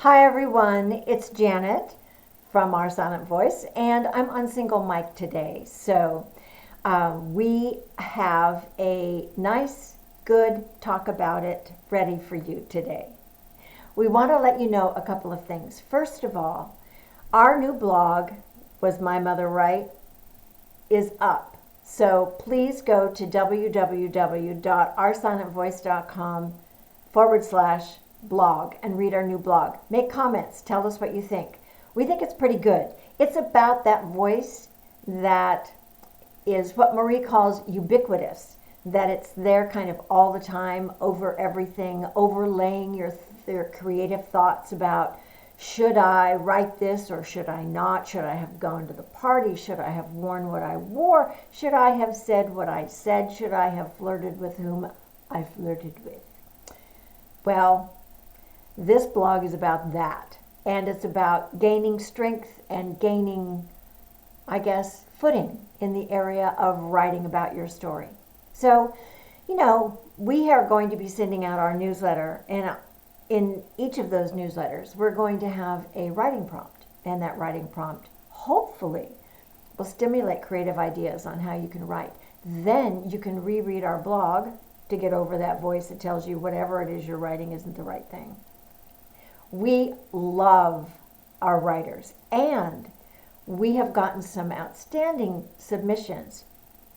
Hi everyone, it's Janet from Our Silent Voice, and I'm on single mic today. So we have a nice, good talk about it ready for you today. We want to let you know a couple of things. First of all, our new blog, Was My Mother Right?, is up. So please go to www.oursilentvoice.com/blog and read our new blog. Make comments. Tell us what you think. We think it's pretty good. It's about that voice that is what Marie calls ubiquitous, that it's there kind of all the time, over everything, overlaying your creative thoughts about, should I write this or should I not? Should I have gone to the party? Should I have worn what I wore? Should I have said what I said? Should I have flirted with whom I flirted with? Well, this blog is about that. And it's about gaining strength and gaining, I guess, footing in the area of writing about your story. So, we are going to be sending out our newsletter, and in each of those newsletters, we're going to have a writing prompt, and that writing prompt hopefully will stimulate creative ideas on how you can write. Then you can reread our blog to get over that voice that tells you whatever it is you're writing isn't the right thing. We love our writers, and we have gotten some outstanding submissions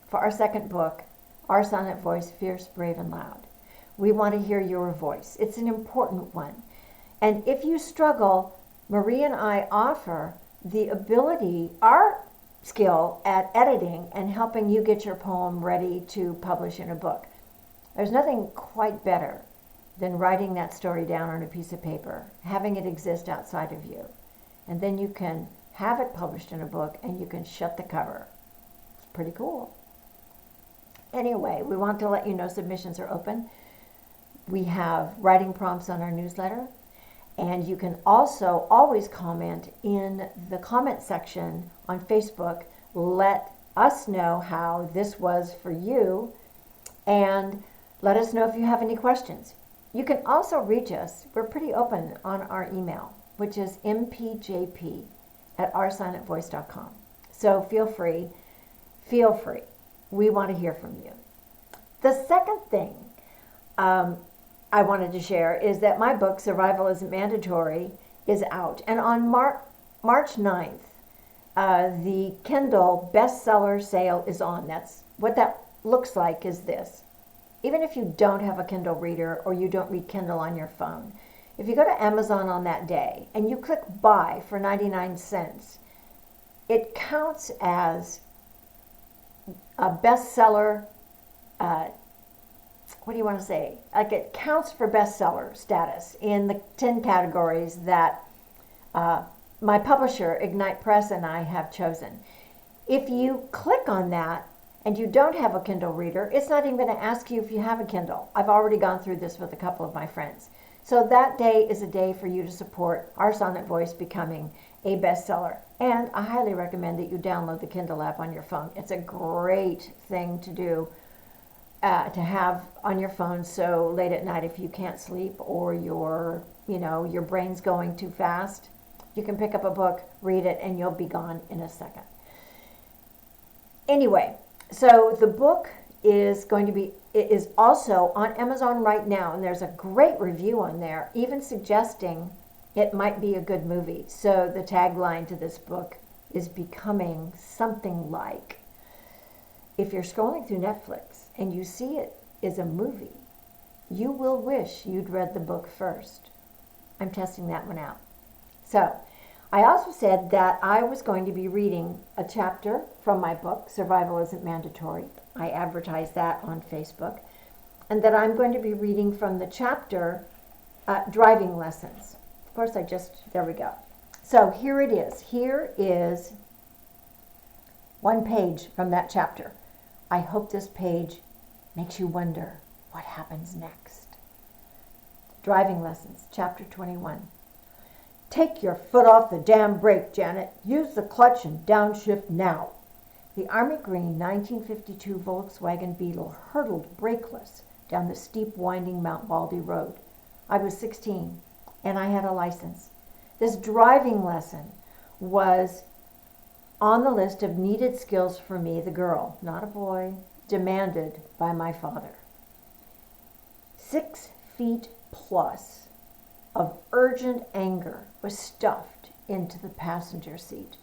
for our second book, Our Silent Voice, Fierce, Brave, and Loud. We want to hear your voice. It's an important one. And if you struggle, Marie and I offer the ability, our skill at editing and helping you get your poem ready to publish in a book. There's nothing quite better than writing that story down on a piece of paper, having it exist outside of you. And then you can have it published in a book and you can shut the cover. It's pretty cool. Anyway, we want to let you know submissions are open. We have writing prompts on our newsletter, and you can also always comment in the comment section on Facebook. Let us know how this was for you, and let us know if you have any questions. You can also reach us. We're pretty open on our email, which is mpjp@oursilentvoice.com. So feel free. We want to hear from you. The second thing I wanted to share is that my book, Survival Isn't Mandatory, is out. And on March 9th, the Kindle bestseller sale is on. That's what that looks like is this. Even if you don't have a Kindle reader or you don't read Kindle on your phone, if you go to Amazon on that day and you click buy for 99 cents, it counts as a bestseller. What do you want to say? Like, it counts for bestseller status in the 10 categories that my publisher, Ignite Press, and I have chosen. If you click on that and you don't have a Kindle reader, it's not even going to ask you if you have a Kindle. I've already gone through this with a couple of my friends. So that day is a day for you to support Our Silent Voice becoming a bestseller. And I highly recommend that you download the Kindle app on your phone. It's a great thing to do. To have on your phone, so late at night if you can't sleep or your brain's going too fast, you can pick up a book, read it, and you'll be gone in a second. Anyway, so the book is also on Amazon right now, and there's a great review on there, even suggesting it might be a good movie. So the tagline to this book is becoming something like, if you're scrolling through Netflix and you see it is a movie, you will wish you'd read the book first. I'm testing that one out. So, I also said that I was going to be reading a chapter from my book, Survival Isn't Mandatory. I advertised that on Facebook. And that I'm going to be reading from the chapter, Driving Lessons. Of course, there we go. So here it is. Here is one page from that chapter. I hope this page makes you wonder what happens next. Driving Lessons, Chapter 21. Take your foot off the damn brake, Janet. Use the clutch and downshift now. The Army Green 1952 Volkswagen Beetle hurtled brakeless down the steep, winding Mount Baldy Road. I was 16, and I had a license. This driving lesson was on the list of needed skills for me, the girl, not a boy, demanded by my father. 6 feet plus of urgent anger was stuffed into the passenger seat.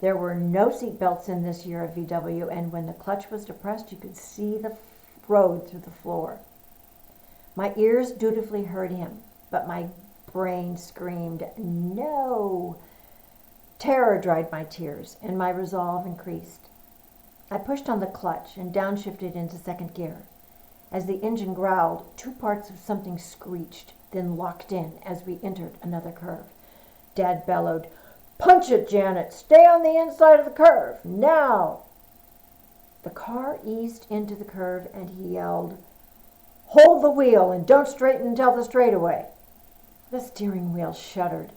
There were no seat belts in this year of VW, and when the clutch was depressed, you could see the road through the floor. My ears dutifully heard him, but my brain screamed, no. Terror dried my tears, and my resolve increased. I pushed on the clutch and downshifted into second gear. As the engine growled, 2 parts of something screeched, then locked in as we entered another curve. Dad bellowed, "Punch it, Janet! Stay on the inside of the curve! Now!" The car eased into the curve and he yelled, "Hold the wheel and don't straighten until the straightaway." The steering wheel shuddered.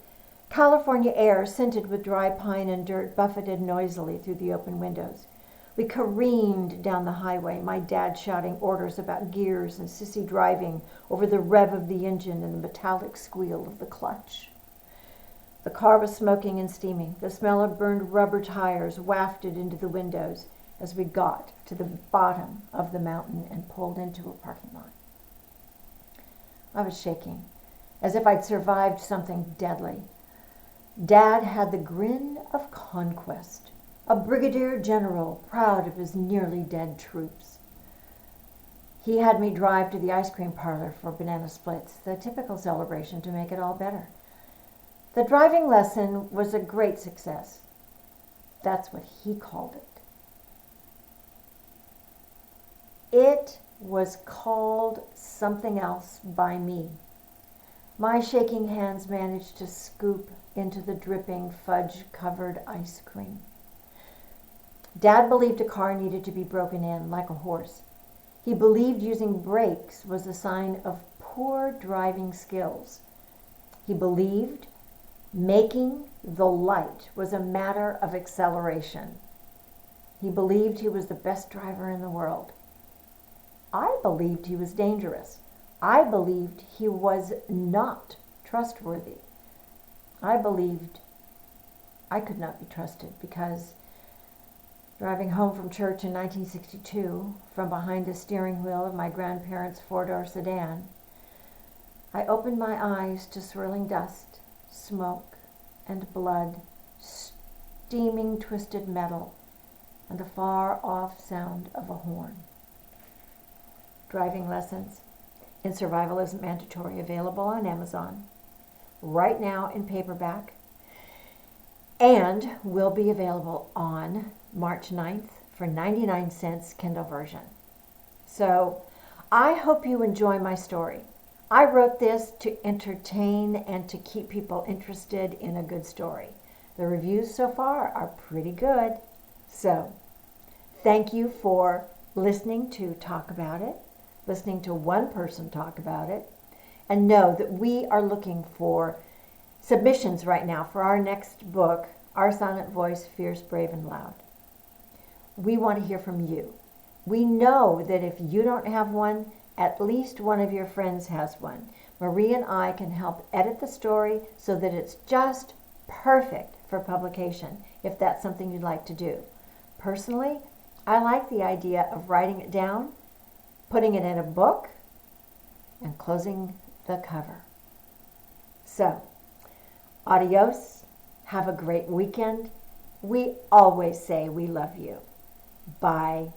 California air, scented with dry pine and dirt, buffeted noisily through the open windows. We careened down the highway, my dad shouting orders about gears and Sissy driving over the rev of the engine and the metallic squeal of the clutch. The car was smoking and steaming. The smell of burned rubber tires wafted into the windows as we got to the bottom of the mountain and pulled into a parking lot. I was shaking, as if I'd survived something deadly. Dad had the grin of conquest, a brigadier general proud of his nearly dead troops. He had me drive to the ice cream parlor for banana splits, the typical celebration to make it all better. The driving lesson was a great success. That's what he called it. It was called something else by me. My shaking hands managed to scoop into the dripping, fudge-covered ice cream. Dad believed a car needed to be broken in like a horse. He believed using brakes was a sign of poor driving skills. He believed making the light was a matter of acceleration. He believed he was the best driver in the world. I believed he was dangerous. I believed he was not trustworthy. I believed I could not be trusted because driving home from church in 1962 from behind the steering wheel of my grandparents' four-door sedan, I opened my eyes to swirling dust, smoke, and blood, steaming twisted metal, and the far-off sound of a horn. Driving Lessons in Survival Isn't Mandatory, available on Amazon right now in paperback, and will be available on March 9th for 99 cents Kindle version. So I hope you enjoy my story. I wrote this to entertain and to keep people interested in a good story. The reviews so far are pretty good. So thank you for listening to talk about it, listening to one person talk about it, and know that we are looking for submissions right now for our next book, Our Silent Voice, Fierce, Brave, and Loud. We want to hear from you. We know that if you don't have one, at least one of your friends has one. Marie and I can help edit the story so that it's just perfect for publication, if that's something you'd like to do. Personally, I like the idea of writing it down, putting it in a book, and closing the cover. So, adios. Have a great weekend. We always say we love you. Bye.